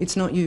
It's not you.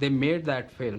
They made that film.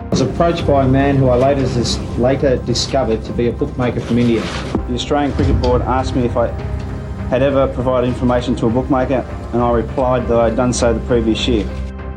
I was approached by a man who I later discovered to be a bookmaker from India. The Australian Cricket Board asked me if I had ever provided information to a bookmaker, and I replied that I had done so the previous year.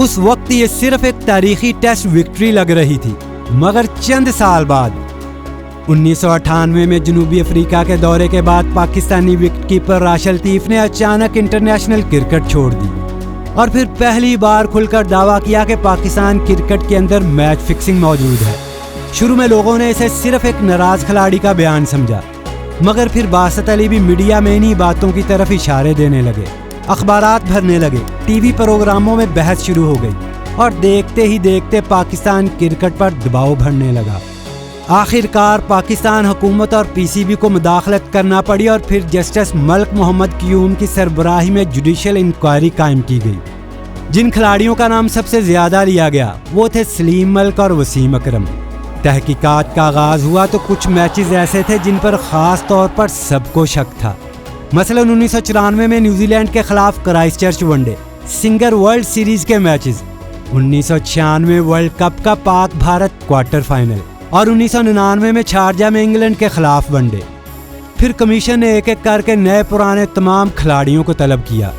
اس وقت یہ صرف ایک تاریخی test victory لگ رہی تھی، مگر چند سال بعد 1998 میں جنوبی افریقہ کے دورے کے بعد پاکستانی وکٹ کیپر راشد لطیف نے اچانک انٹرنیشنل کرکٹ چھوڑ دی اور پھر پہلی بار کھل کر دعویٰ کیا کہ پاکستان کرکٹ کے اندر میچ فکسنگ موجود ہے۔ شروع میں لوگوں نے اسے صرف ایک ناراض کھلاڑی کا بیان سمجھا، مگر پھر باسط علی بھی میڈیا میں انہی باتوں کی طرف اشارے دینے لگے، اخبارات بھرنے لگے، ٹی وی پروگراموں میں بحث شروع ہو گئی اور دیکھتے ہی دیکھتے پاکستان کرکٹ پر دباؤ بڑھنے لگا۔ آخر کار پاکستان حکومت اور پی سی بی کو مداخلت کرنا پڑی اور پھر جسٹس ملک محمد قیوم کی سربراہی میں جوڈیشل انکوائری قائم کی گئی۔ جن کھلاڑیوں کا نام سب سے زیادہ لیا گیا وہ تھے سلیم ملک اور وسیم اکرم۔ تحقیقات کا آغاز ہوا تو کچھ میچز ایسے تھے جن پر خاص طور پر سب کو شک تھا۔ مثلا 1994 میں نیوزی لینڈ کے خلاف Christ church one day, singer world series کے میچز، 1996 ورلڈ کپ کا پاک بھارت کوارٹر فائنل اور 1999 میں شارجہ میں انگلینڈ کے خلاف ون ڈے۔ پھر کمیشن نے ایک ایک کر کے نئے پرانے تمام کھلاڑیوں کو طلب کیا۔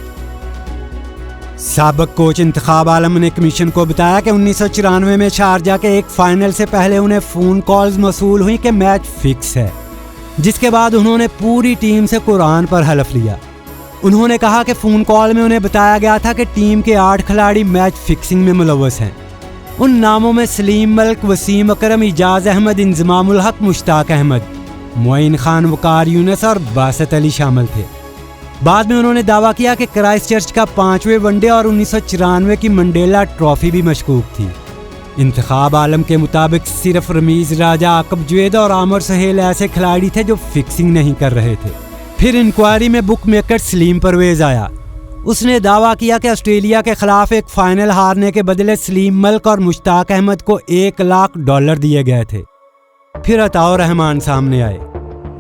سابق کوچ انتخاب عالم نے کمیشن کو بتایا کہ 1994 میں شارجہ کے ایک فائنل سے پہلے انہیں فون کالز موصول ہوئی کہ میچ فکس ہے، جس کے بعد انہوں نے پوری ٹیم سے قرآن پر حلف لیا۔ انہوں نے کہا کہ فون کال میں انہیں بتایا گیا تھا کہ ٹیم کے 8 کھلاڑی میچ فکسنگ میں ملوث ہیں۔ ان ناموں میں سلیم ملک، وسیم اکرم، اعجاز احمد، انضمام الحق، مشتاق احمد، معین خان، وقار یونس اور باسط علی شامل تھے۔ بعد میں انہوں نے دعویٰ کیا کہ کرائسٹ چرچ کا 5ویں ون ڈے اور 1994 کی منڈیلا ٹرافی بھی مشکوک تھی۔ انتخاب عالم کے مطابق صرف رمیز راجہ، عاقب جوید اور عامر سہیل ایسے کھلاڑی تھے جو فکسنگ نہیں کر رہے تھے۔ پھر انکوائری میں بک میکر سلیم پرویز آیا۔ اس نے دعویٰ کیا کہ آسٹریلیا کے خلاف ایک فائنل ہارنے کے بدلے سلیم ملک اور مشتاق احمد کو $1,00,000 دیے گئے تھے۔ پھر عطاء رحمان سامنے آئے۔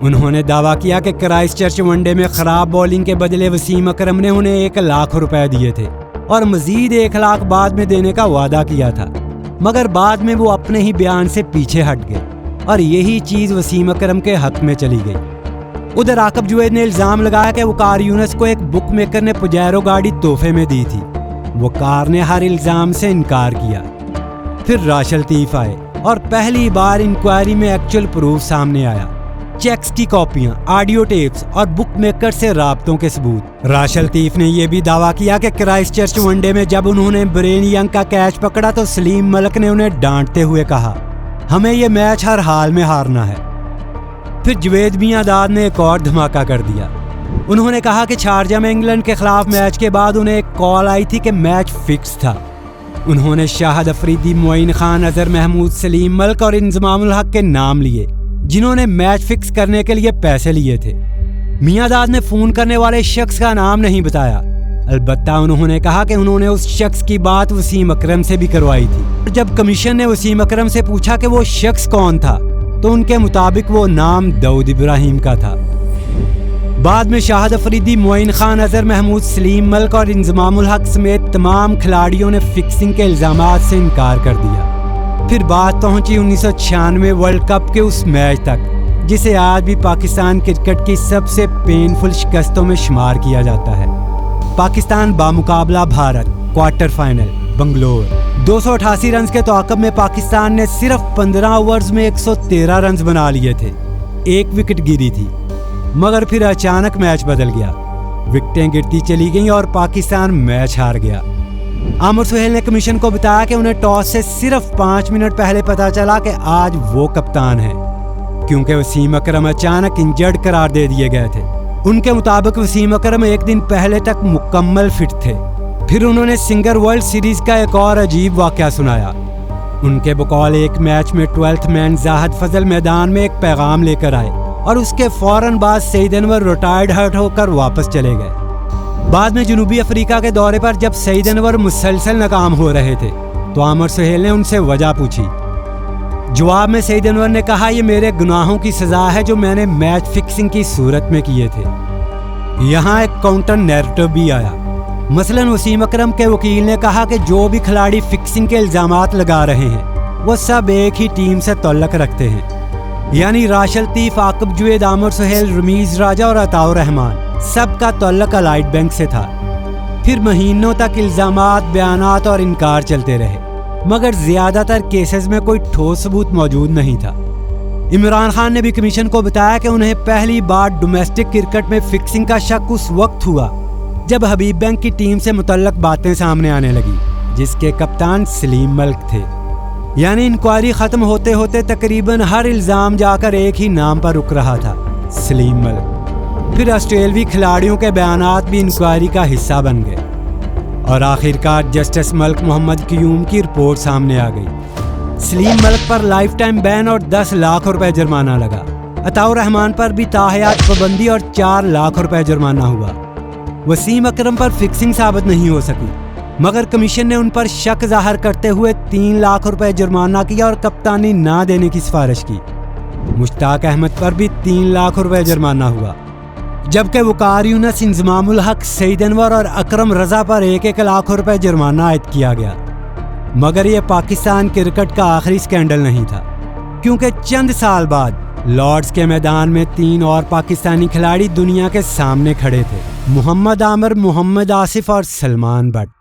انہوں نے دعویٰ کیا کہ کرائسٹ چرچ ون ڈے میں خراب بولنگ کے بدلے وسیم اکرم نے انہیں $1,00,000 دیے تھے اور مزید $1,00,000 بعد میں دینے کا وعدہ کیا تھا، مگر بعد میں وہ اپنے ہی بیان سے پیچھے ہٹ گئے اور یہی چیز وسیم اکرم کے حق میں چلی گئی۔ ادھر عاقب جوید نے الزام لگایا کہ وقار یونس کو ایک بک میکر نے پجیرو گاڑی تحفے میں دی تھی۔ وقار نے ہر الزام سے انکار کیا۔ پھر راشد لطیف آئے اور پہلی بار انکوائری میں ایکچوئل پروف سامنے آیا، چیکس کی کاپیاں، آڈیو ٹیپس اور بک میکر سے رابطوں کے ثبوت۔ راشد لطیف نے یہ بھی دعویٰ کیا کہ کرائسٹ چرچ ون ڈے میں جب انہوں نے برین ینگ کا کیچ پکڑا تو سلیم ملک نے انہیں ڈانٹتے ہوئے کہا، ہمیں یہ میچ ہر حال میں ہارنا ہے۔ پھر جوید میاں داد نے ایک اور دھماکہ کر دیا۔ انہوں نے کہا کہ شارجہ میں انگلینڈ کے خلاف میچ کے بعد انہیں ایک کال آئی تھی کہ میچ فکس تھا۔ انہوں نے شاہد افریدی، معین خان، اظہر محمود، سلیم ملک اور انضمام الحق کے نام لیے جنہوں نے میچ فکس کرنے کے لیے پیسے لیے تھے۔ میاں داد نے فون کرنے والے شخص کا نام نہیں بتایا، البتہ انہوں نے کہا کہ انہوں نے اس شخص کی بات وسیم اکرم سے بھی کروائی تھی۔ جب کمیشن نے وسیم اکرم سے پوچھا کہ وہ شخص کون تھا تو ان کے مطابق وہ نام داؤد ابراہیم کا تھا۔ بعد میں شاہد افریدی، معین خان، اظہر محمود، سلیم ملک اور انضمام الحق سمیت تمام کھلاڑیوں نے فکسنگ کے الزامات سے انکار کر دیا۔ پھر بات پہنچی 1996 ورلڈ کپ کے اس میچ تک جسے آج بھی پاکستان کرکٹ کی سب سے پینفل شکستوں میں شمار کیا جاتا ہے۔ پاکستان بامقابلہ Bharat, quarter final, Bangalore. 288 runs کے تعاقب میں پاکستان نے صرف 15 اوورز میں 113 رنز بنا لیے تھے، 1 وکٹ گری تھی، مگر پھر اچانک میچ بدل گیا، وکٹیں گرتی چلی گئیں اور پاکستان میچ ہار گیا۔ عامر سہیل نے کمیشن کو بتایا کہ انہیں ٹاس سے صرف 5 منٹ پہلے پتا چلا کہ آج وہ کپتان ہیں، کیونکہ وسیم اکرم اچانک انجرڈ قرار دے دیے گئے تھے۔ ان کے مطابق وسیم اکرم ایک دن پہلے تک مکمل فٹ تھے۔ پھر انہوں نے سنگر ورلڈ سیریز کا ایک اور عجیب واقعہ سنایا۔ ان کے بقول ایک میچ میں 12th مین زاہد فضل میدان میں ایک پیغام لے کر آئے اور اس کے فوراً بعد سعید انور ریٹائرڈ ہرٹ ہو کر واپس چلے گئے۔ بعد میں جنوبی افریقہ کے دورے پر جب سعید انور مسلسل ناکام ہو رہے تھے تو عامر سہیل نے ان سے وجہ پوچھی۔ جواب میں سعید انور نے کہا، یہ میرے گناہوں کی سزا ہے جو میں نے میچ فکسنگ کی صورت میں کیے تھے۔ یہاں ایک کاؤنٹر نیریٹو بھی آیا۔ مثلاً وسیم اکرم کے وکیل نے کہا کہ جو بھی کھلاڑی فکسنگ کے الزامات لگا رہے ہیں وہ سب ایک ہی ٹیم سے تعلق رکھتے ہیں، یعنی راشد لطیف، عاقب جوید، عامر سہیل، رمیز راجہ اور عطاء رحمان، سب کا تعلق الائٹ بینک سے تھا۔ پھر مہینوں تک الزامات، بیانات اور انکار چلتے رہے، مگر زیادہ تر کیسز میں کوئی ٹھوس ثبوت موجود نہیں تھا۔ عمران خان نے بھی کمیشن کو بتایا کہ انہیں پہلی بار ڈومیسٹک کرکٹ میں فکسنگ کا شک اس وقت ہوا جب حبیب بینک کی ٹیم سے متعلق باتیں سامنے آنے لگی، جس کے کپتان سلیم ملک تھے۔ یعنی انکوائری ختم ہوتے ہوتے تقریباً ہر الزام جا کر ایک ہی نام پر رک رہا تھا، سلیم ملک۔ پھر آسٹریلوی کھلاڑیوں کے بیانات بھی انکوائری کا حصہ بن گئے اور آخرکار جسٹس ملک محمد قیوم کی رپورٹ سامنے آ گئی۔ سلیم ملک پر لائف ٹائم بین اور 10 لاکھ روپے جرمانہ لگا۔ عطاء الرحمان پر بھی تاحیات پابندی اور 4 لاکھ روپے جرمانہ ہوا۔ وسیم اکرم پر فکسنگ ثابت نہیں ہو سکی، مگر کمیشن نے ان پر شک ظاہر کرتے ہوئے 3 لاکھ روپے جرمانہ کیا اور کپتانی نہ دینے کی سفارش کی۔ مشتاق احمد پر بھی 3 لاکھ روپے جرمانہ ہوا، جبکہ وقار یونس، انضمام الحق، سعید انور اور اکرم رضا پر 1-1 لاکھ روپے جرمانہ عائد کیا گیا۔ مگر یہ پاکستان کرکٹ کا آخری سکینڈل نہیں تھا، کیونکہ چند سال بعد لارڈز کے میدان میں 3 اور پاکستانی کھلاڑی دنیا کے سامنے کھڑے تھے: محمد عامر، محمد آصف اور سلمان بٹ۔